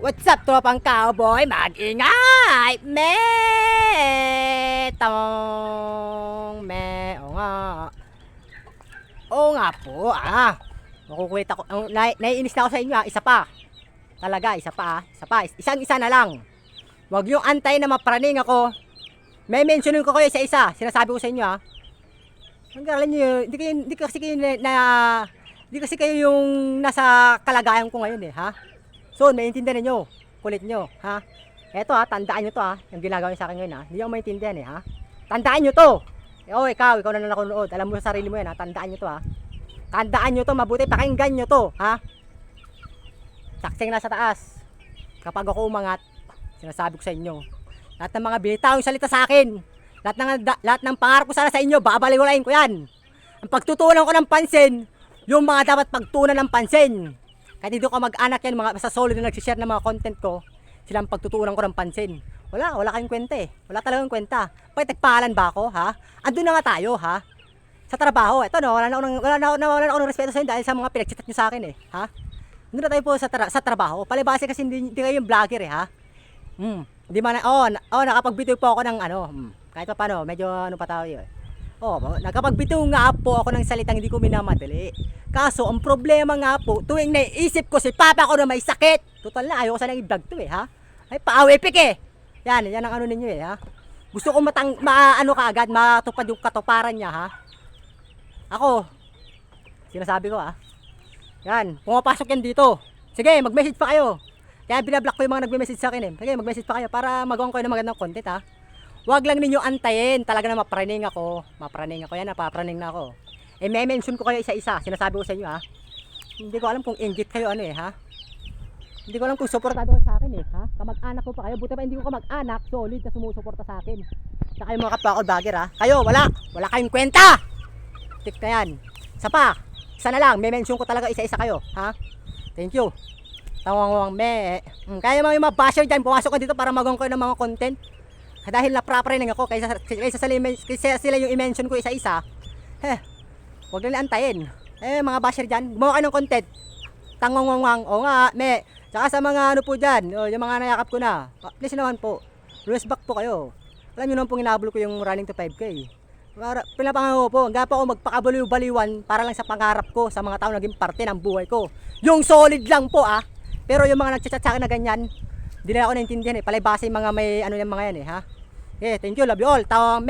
What's up, tropang cowboy? Mag-ingay! O nga po, makukulit ako. Naiinis na ako sa inyo, Isa pa. Talaga, isa pa, Isang-isa na lang. Huwag yung antay na mapraning ako. May mentionin ko kayo isa-isa. Sinasabi ko sa inyo, Ang galing nyo, hindi kasi kayo yung nasa kalagayan ko ngayon, So, maintindihan niyo, kulit nyo, Eto, tandaan nyo to, yung ginagawa nyo sa akin ngayon, Hindi ako maintindihan, Tandaan nyo to. Ikaw na lang nakunood. Alam mo sa sarili mo yan, Tandaan nyo to, Tandaan nyo to, mabuti, pakinggan nyo to, Saksing na sa taas. Kapag ako umangat, sinasabi ko sa inyo, lahat ng mga binitawang salita sa akin, lahat ng pangarap ko sana sa inyo, babaliwalain ko yan. Ang pagtutunan ko ng pansin, yung mga dapat pagtunan ng pansin. Kahit hindi ko mag-anak yan, mga basta solid na nagsishare ng mga content ko, silang pagtutunan ko ng pansin. Wala kayong kwenta Wala talagang kwenta. Bakit nagpahalan ba ako, Andun na nga tayo, Sa trabaho, wala na ako ng respeto sa inyo dahil sa mga pinagsitat nyo sa akin, Andun na tayo po sa trabaho. Palibase kasi hindi kayo yung vlogger, Hindi man, nakapagbitiw po ako ng kahit pa paano, medyo pa tayo, nakapagbitiw nga po ako ng salitang hindi ko minamadali. Kaso, ang problema nga po, tuwing naiisip ko si Papa ko na may sakit. Total na, ayoko sanang i-vlog to, Ay, paawipik, Yan ang ninyo, Gusto ko kaagad, matupad yung katuparan niya, Ako, sinasabi ko, Yan, pumapasok yan dito. Sige, mag-message pa kayo. Kaya binablock ko yung mga nagme-message sa akin, Sige, mag-message pa kayo para magawa ko ng magandang content, Huwag lang ninyo antayin. Talaga na mapraning ako. Yan, napapraning na ako. May mention ko kayo isa-isa. Sinasabi ko sa inyo, Hindi ko alam kung inggit kayo, Hindi ko alam kung suportado sa akin, Kamag-anak ko pa kayo. Buti pa hindi ko kamag-anak. Solid na sumusuporta sa akin. Saka yung mga kapwa ko bagger, Kayo, wala kayong kwenta. Tik na yan. Isa na lang. May mention ko talaga isa-isa kayo, Thank you. Tawang kaya mga basher dyan, pumasok ko dito para magawa ko ng mga content. Dahil naprapraning ako, kaysa sila yung i-mention ko isa-isa, huwag lang antayin. Mga basher dyan, gumawa kayo ng content. Tangwang-wang, Tsaka sa mga po dyan, yung mga nayakap ko na, please naman po, respect po kayo. Alam nyo naman pong inabol ko yung running to 5K. Pinapangaw po, hanggang pa ako magpakabaliw-baliwan para lang sa pangarap ko, sa mga taong naging parte ng buhay ko. Yung solid lang po, Pero yung mga nagchat sa akin na ganyan, hindi na ako naintindihan, Palibasa yung mga may yung mga yan, Okay, thank you, love you all. Tawang